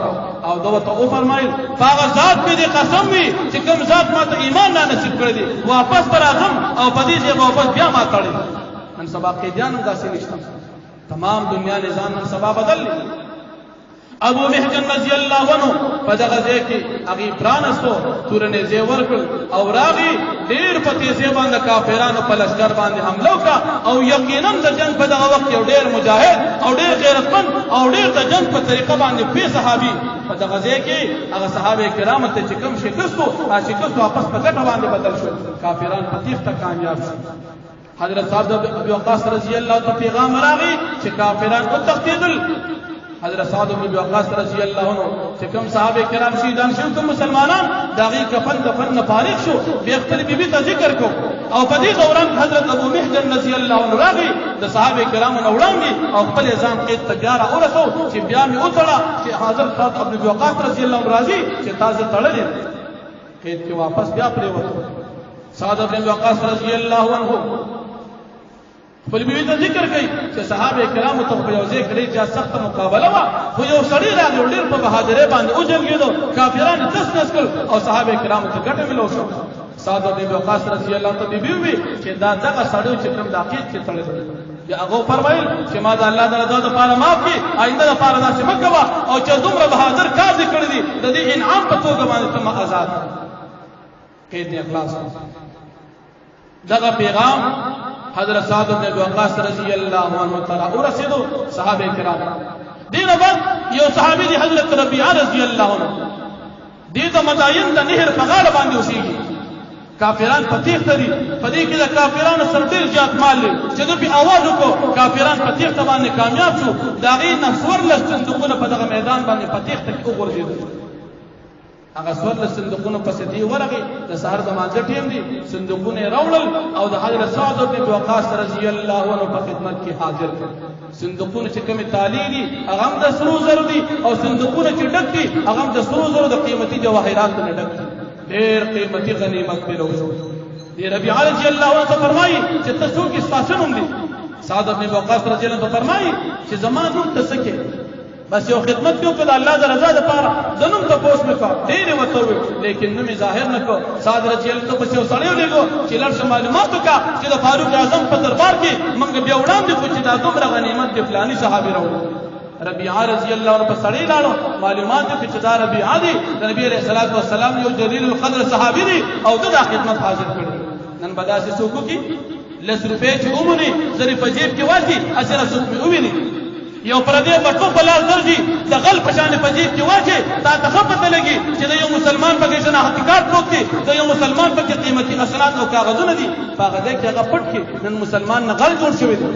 او دوته او فرمایل هغه ذات به دې قسم وي چې کوم ذات ماته ایمان نه نصیب کړی دی واپس پر اعظم او په دې ځای واپس بیا ما تړي نن سبا کې ځان داسې نشته تمام دنیا نظام نن سبا بدل ابو محجن رضی الله عنه په دغه ځای کې هغه پرانستو تورنه ځای ورکړ او راغي ډېر په تیزه باندې کافرانو په لشکر باندې حمله وکړه او یقینا د جنگ په دغه وخت یو ډېر مجاهد او ډېر غیرتمند او ډېر د جنگ په طریقه باندې په صحابي په دغه ځای کې هغه صحابه کرام ته چې کوم شکستو هغه شکست واپس په ګټه باندې بدل شو کافران په تیښته کامیاب شو حضرت سعد بن ابي وقاص رضی الله عنه پیغام راغی چې کافران او تقتیدل حضرت سعد بن ابي وقاص رضی الله عنه چې کوم صحابه کرام شهیدان شو کوم مسلمانان داغي کفن دفن فارغ شو به خپل بیبي ته ذکر کو او په دې دوران حضرت ابو محجن رضی الله عنه راغی د صحابه کرامو نو وړاندې او خپل ځان کې تجاره اورسو چې بیا می وتړه چې حضرت سعد بن ابي وقاص رضی الله عنه راضي چې تاسو تړلې کې چې واپس بیا پرې وته سعد بن ابي وقاص رضی الله عنه خپل بیبي ته ذکر کوي چې صحابه کرامو ته په یو ځای کې ډېر سخت مقابله وا خو یو سړی راغی ډېر په بهادرۍ باندې او جنگیدو کافرانو تس تس کړ او صحابه کرامو ته ګټه ملو شو سعد بن ابي وقاص رضی الله عنه بیبي وی چې دا دغه سړی چې کوم داخل کې تړل یا هغه فرمایل چې ما د الله تعالی د لپاره معاف کی آینده لپاره داسې مکوا او چې دومره بهادر کار کړی دی د دې انعام په توګه باندې تم آزاد قید اخلاص دغه پیغام حضرت سعد بن ابي وقاص رضی الله عنه تعالی ورسېدو صحابه کرام دینه بعد یو صحابي دی حضرت ربيعه رضی الله عنه دې د مداین د نهر په غاړه باندې اوسېږي کافران پتیخ دي پدې کې د کافرانو سر ډېر زیات مال لري چې دوی په आवाज وکړو کافران پتیخ باندې کامیاب شو داغي نفور له صندوقونو په دغه میدان باندې پتیخ ته وګرځېدل هغه سور له صندوقونو پسې دی ورغی د سحر د مانځ ټیم دي صندوقونه راوړل او د حضرت سعد بن وقاص رضی الله عنه په خدمت کې حاضر کړ صندوقونه چې کومه تالی دي هغه هم د سرو زر دي او صندوقونه چې ډک دي هغه هم د سرو زر د قیمتي جواهرات نه ډک دي ډېر قیمتي غنیمت په لور دی ربیعه رضی الله عنه فرمایي چې ته څوک استاسه نوم دی سعد بن وقاص رضی الله عنه فرمایي چې زما نوم ته سکه بس یو خدمت یو کړه الله د رضا لپاره زنوم ته پوس وکړه ډېر وته لیکن نوم ظاهر نکو سعد رضی الله عنه په یو سړیو لګو چې لږ معلومات وکړه چې د فاروق اعظم په دربار کې موږ بیا وړاندې کو چې دا دومره غنیمت دی فلاني صحابي راوړي ربیعه رضی الله عنه په سړی لاړو معلومات دي چې دا ربیعه دی د نبی علیہ الصلوۃ والسلام یو جلیل القدر صحابي دی او د خدمت حاضر کړي نن بداسه څوک کی لس روپے چې عمرې زری په جیب کې واځي اجر څوک مې وویني یو پردې بټو په لاس درځي د غل په شان په جیب کې واچي تا ته پته لګي چې د یو مسلمان په کې شناختی کارت پروت دی د یو مسلمان په کې قیمتي اسناد او کاغذونه دي هغه دې کې هغه پټ کې نن مسلمان نه غل جوړ شوی دی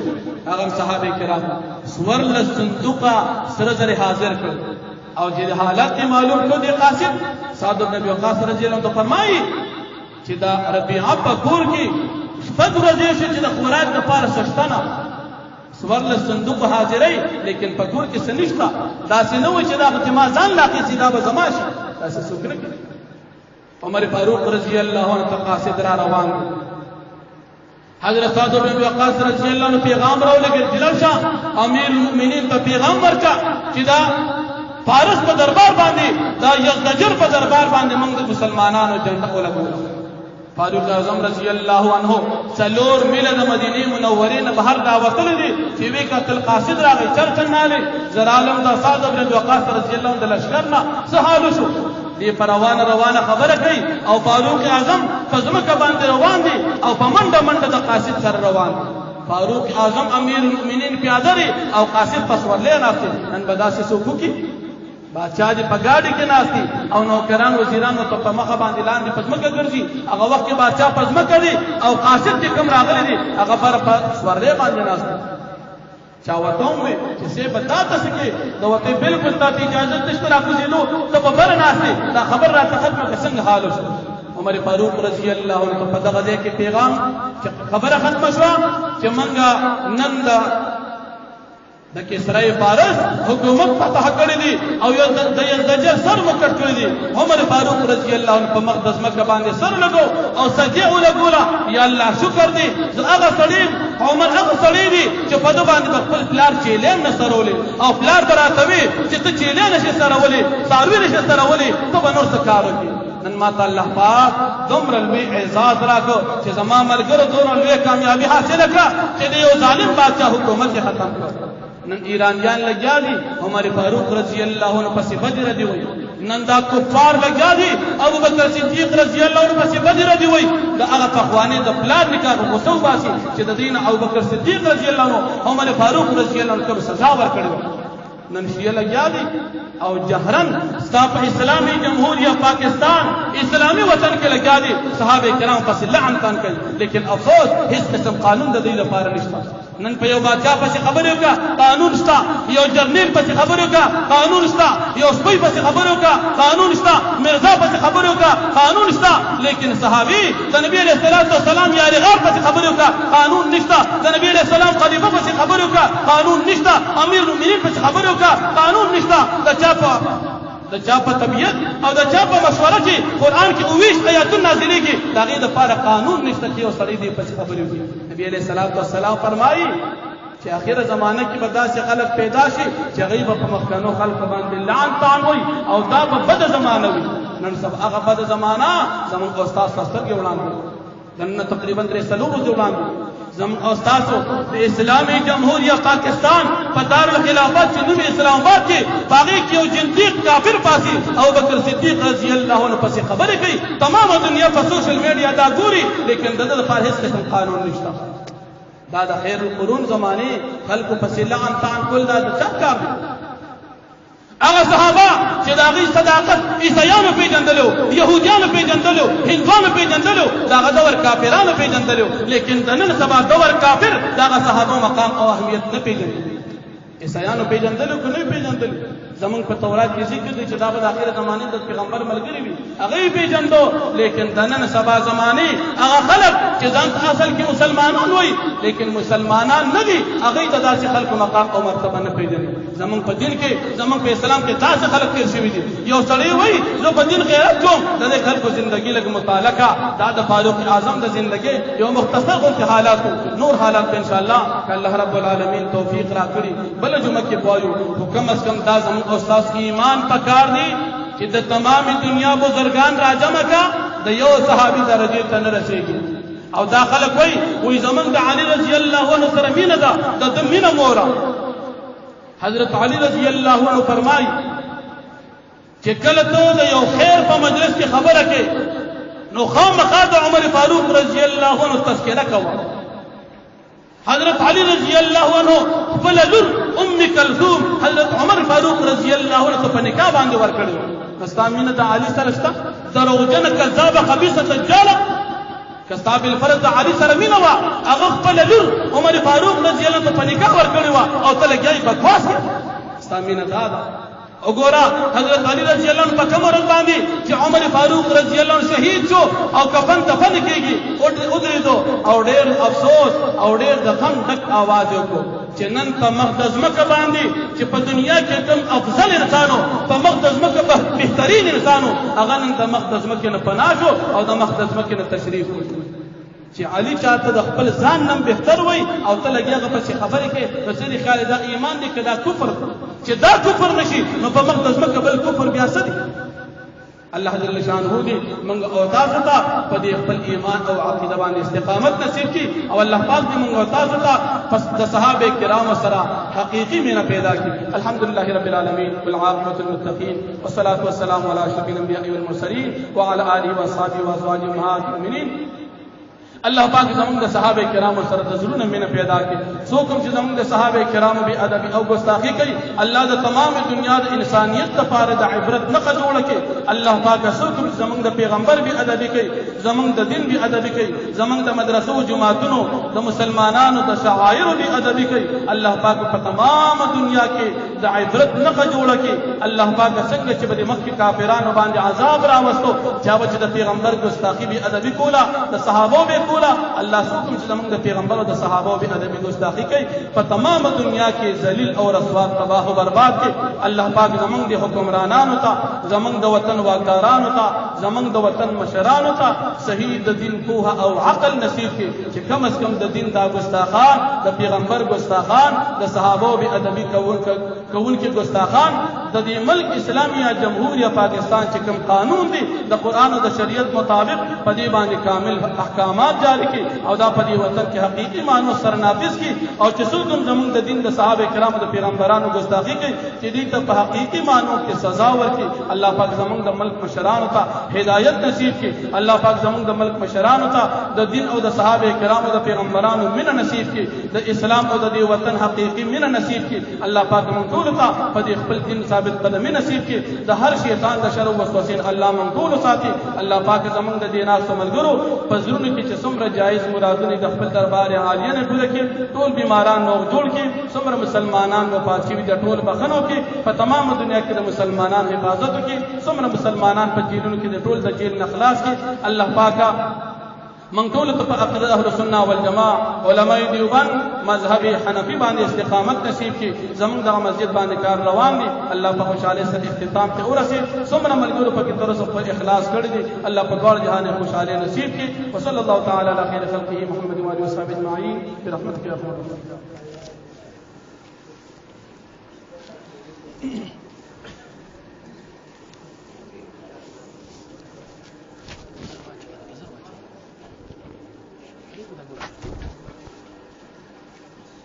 هغه صحابه کرام سورل صندوقه سره زری حاضر کړ او چې حالات معلوم کړ دي قاصد سعد بن ابي وقاص رضی الله عنه فرمایي چې دا ربيعه په کور کې شپږ ورځې چې د خوراک لپاره سشتنه سورل صندوق حاضرې لیکن په کور کې سنشتا دا سينو چې دا ما ځان لاقي چې دا به زماشي تاسو څوک نه عمر فاروق رضی الله عنه تقاصد را روان حضرت سعد بن وقاص رضی الله عنه پیغام راولګل جلال شاه امیر المؤمنین ته پیغام ورکا چې دا فارس په دربار باندې دا یزدجر په دربار باندې موږ مسلمانانو جنډه ولګو فاروق اعظم رضی الله عنه څلور میله د مدینه منورې نه بهر دا وتل دي چې وی قتل قاصد راغی چرچناله زرالم د سعد بن وقاص رضی الله عنه د لشکرنا سهالو شو دی روانه خبره کوي او فاروق اعظم فزمکه باندې روان دي او په منډه د قاصد سره روان دي فاروق اعظم امیر المؤمنین پیاده او قاصد پسورلې ناشته نن بداسه سوکو کی بادشاہ دې په گاډي کې ناشتي او نوکران وزیرانو ته په مخه باندې لاندې پزمکه ګرځي هغه وخت کې بادشاہ پزمکه دي او قاصد دې کوم راغلي دي هغه پر سورلې باندې ناشتي چاوتوم وي چې څه بتا تاسو کې نو ته بالکل تاسو اجازه نشته راکوزینو ته په بر ناشتي دا خبر راته ختمه څنګه حال وشو عمر فاروق رضی الله عنه په دغه ځای کې پیغام خبره ختمه شو چې منګه نن د کسرای فارس حکومت فتح کړی دي او یو د یزدجر سر مکټ کړی دي عمر فاروق رضی الله عنه په مقدس مکه باندې سر لګو او سجده ولګولا یا الله شکر دي هغه سړی عمر هغه سړی دي چې په دغه باندې خپل پلار چیلې نه سرولې او پلار براتوي چې ته چیلې نشي سرولې ساروي نشي سرولې ته به نور څه کار وکړي نن ماته الله پاک دومره لوی اعزاز راکو چې زما ملګرو دومره لوی کامیابی حاصل کړه چې د یو ظالم بادشاہ حکومت ختم کړ نن ایرانیان لګیا دي عمر فاروق رضی الله عنه پسې بدر دی وای نن دا کفار لګیا دي ابو بکر صدیق رضی الله عنه پسې بدر دی وای دا هغه فخوانه د پلان نکاح غوسو باسي چې د دین ابو بکر صدیق رضی الله عنه عمر فاروق رضی الله عنه سزا ورکړي نن شیعه لګیا دي او جهرن ستاپ اسلامی جمهوریہ پاکستان اسلامی وطن کې لګیا دي صحابه کرام پسې لعن تان کوي لیکن افسوس هیڅ قسم قانون د دې لپاره نشته نن په یو بادشاہ پسې خبرې وکړه قانون شته یو جرنیل پسې خبرې وکړه قانون شته یو سپی پسې خبرې وکړه قانون شته مرزا پسې خبرې وکړه قانون شته لیکن صحابي د نبی علیہ الصلوۃ والسلام یاري غار پسې خبرې وکړه قانون نشته د نبی علیہ السلام خلیفہ پسې خبرې وکړه قانون نشته امیر المؤمنین پسې خبرې وکړه قانون نشته د چا په طبيعت او د چا په مشوره چې قران کې 20 آیاتونه نازلېږي دا غي د لپاره قانون نشته چې وسړي دې پسې خبرې وکړي نبی عليه الصلاه والسلام فرمایي چې اخر زمانه کې به داسې خلک پیدا شي چې غیب په مخکنو خلق باندې لعن طعن وي او دا به بد زمانه وي نن سب هغه بد زمانہ زمون استاد سستر کې وړاندې دنه تقریبا 3 سلوب وړاندې زم استادو د اسلامي جمهوریہ پاکستان په دارالخلافت چې نوم اسلام آباد کې باغی کې یو جندیق کافر پاسي او بکر صدیق رضی الله عنه پسې خبرې کوي تمام دنیا په سوشل میډیا دا ګوري لیکن دغه لپاره هیڅ قسم قانون نشته دا د خیر القرون زمانه خلکو پسې لعن طعن کول دا د چا کار دی هغه صحابه چې دا غي صداقت عیسایانو پیژندلو يهوديانو پیژندلو هندوانو پیژندلو دا غدور کافرانو پیژندلو لیکن د نن سبا دور کافر دا صحابه مقام او اهمیت نه پیژني عیسایانو پیژندلو کو نه پیژندلو زمون په تورات کې ذکر دي چې دا د اخر زمانه د پیغمبر ملګری وي هغه پیژندو لیکن د نن سبا زمانه هغه خلک چې ځان اصل کې مسلمانان وي لیکن مسلمانان نه دي هغه د داسې خلکو مقام او مرتبه نه پیژني زمون په دین کې زمون په اسلام کې داسې خلک تیر شوي دي یو سړی وایي زه په دین غیرت کوم د دې خلکو ژوندۍ لږ مطالعه دا د فاروق اعظم د ژوندۍ یو مختصر غونډه حالات نور حالات ان شاء الله الله رب العالمین توفیق راکړي بل جمعه کې وایو کم از کم دا زمون استاد کی ایمان پکار دي چې د تمام دنیا بزرگان راجمع کا د یو صحابي درجه ته نه رسیږي او دا خلک وایي زمون د علي رضی الله عنه سره مینه ده د مینه مورا حضرت علی رضی الله عنه فرمایي چې کله ته د یو خیر په مجلس کې خبره کې نو خامخا د عمر فاروق رضی الله عنه تذکرہ کوه حضرت علی رضی الله عنه خپل لور ام کلثوم حضرت عمر فاروق رضی الله عنه په نکاح باندې ورکړو مستامینه د علی سره شته دروغجن کذاب خبيثه دجال کستاب الفرد علی سره مینه وا هغه خپل لور عمر فاروق رضی الله عنه په نکاح ورکړو او ته لګیای بکواس مستامینه دا وګورا حضرت علی رضی الله عنه په کوم ورځ باندې چې عمر فاروق رضی الله عنه شهید شو او کفن دفن کیږي او درېدو او ډېر افسوس او ډېر د غم ډک आवाज وکړو چې نن په مقدس مکه باندې چې په دنیا کې کوم افضل انسانو په مقدس مکه بهترین انسانو هغه نن د مقدس مکه نه پناه شو او د مقدس مکه نه تشریف وکړ چې علي چاته د خپل ځان نم بهتر وای او ته لګیاغه پسې خبرې کې بسری خالد ایمان دې کدا کفر چې دا کفر نشي نو په مقدس مکه بل کفر بیا څه دي الله جل شانه دې موږ او تاسو ته په دې خپل ایمان او عقیده باندې استقامت نصیب کړي او الله پاک دې موږ او تاسو ته پس د صحابه کرام سره حقيقي مینه پیدا کړي الحمدلله رب العالمین والعاقبۃ للمتقین والصلاة والسلام علی اشرف الانبیاء والمرسلین وعلى آله واصحابه وازواجه امهات المؤمنین الله پاک زمون د صحابه کرام سره د زړونو مینه پیدا کړي څوک چې زمون د صحابه کرام به ادب او ګستاخی کوي الله د تمام دنیا د انسانیت لپاره د عبرت نه جوړ کړي الله پاک څوک چې زمون د پیغمبر به ادب کوي زمون د دین به ادب کوي زمون د مدرسو جماعتونو د مسلمانانو د شعائر به ادب کوي الله پاک په تمام دنیا کې د عبرت نه جوړ کړي الله پاک څنګه چې د مخکې کافرانو باندې عذاب راوستو چې د پیغمبر ګستاخی به ادب کولا د صحابه به الله سوکم چې زمونږ د پیغمبر او د صحابه به ادب ګستاخی کوي په تمام دنیا کې ذلیل او رسوا تباہ او برباد کوي الله پاک زمونږ د حکمرانانو ته زمونږ د وطن واکدارانو ته زمونږ د وطن مشرانو ته صحیح د دین پوهه او عقل نصیب کړي چې کم از کم د دین دا ګستاخان د پیغمبر ګستاخان د صحابه به ادب کوون کې ګستاخان د دې ملک اسلامیه جمهوریت پاکستان چې کوم قانون دی د قران او د شریعت مطابق په دې باندې کامل احکامات جاری کی او دا په دې وطن کې حقيقي معنی سره نافذ کی او چې څوک زمونږ د دین د صحابه کرامو د پیغمبرانو ګستاخی کوي چې دې ته په حقيقي معنی کې سزا ورکړي الله پاک زمونږ د ملک مشرانو ته هدایت نصیب کړي الله پاک زمونږ د ملک مشرانو ته د دین او د صحابه کرامو د پیغمبرانو مینه نصیب کړي د اسلام او د دې وطن حقيقي مینه نصیب کړي الله پاک موږ ټول ته په دې خپل دین ثابت قدمي نصیب کړي د هر شیطان د شر او وسوسې الله موږ ټول ساتي الله پاک زمونږ د دینه سملګرو په زړونو کې چې څومره جایز مرادونه د خپل دربار عالیه نه پوره کړي ټول بیماران نو جوړ کړي څومره مسلمانان وفات شوي د ټول بخنو کې په تمام دنیا کې د مسلمانان حفاظت وکړي څومره مسلمانان په جیلونو کې د ټول د جیل نه خلاص کړي الله پاکه من ټول ته په عقیده اهل سنت والجماعه علماء دیوبند مذهب حنفي باندې استقامت نصیب کړي زموږ د مسجد باندې کار روان دي الله په خوشاله سره اختتام ته ورسي څومره ملګرو په کې تر په اخلاص کړی دي الله په دوار جهان خوشاله نصیب کړي وصلی الله تعالی علی خیر خلقه محمد و علیه وصحبه اجمعین برحمتک یا ارحم الراحمین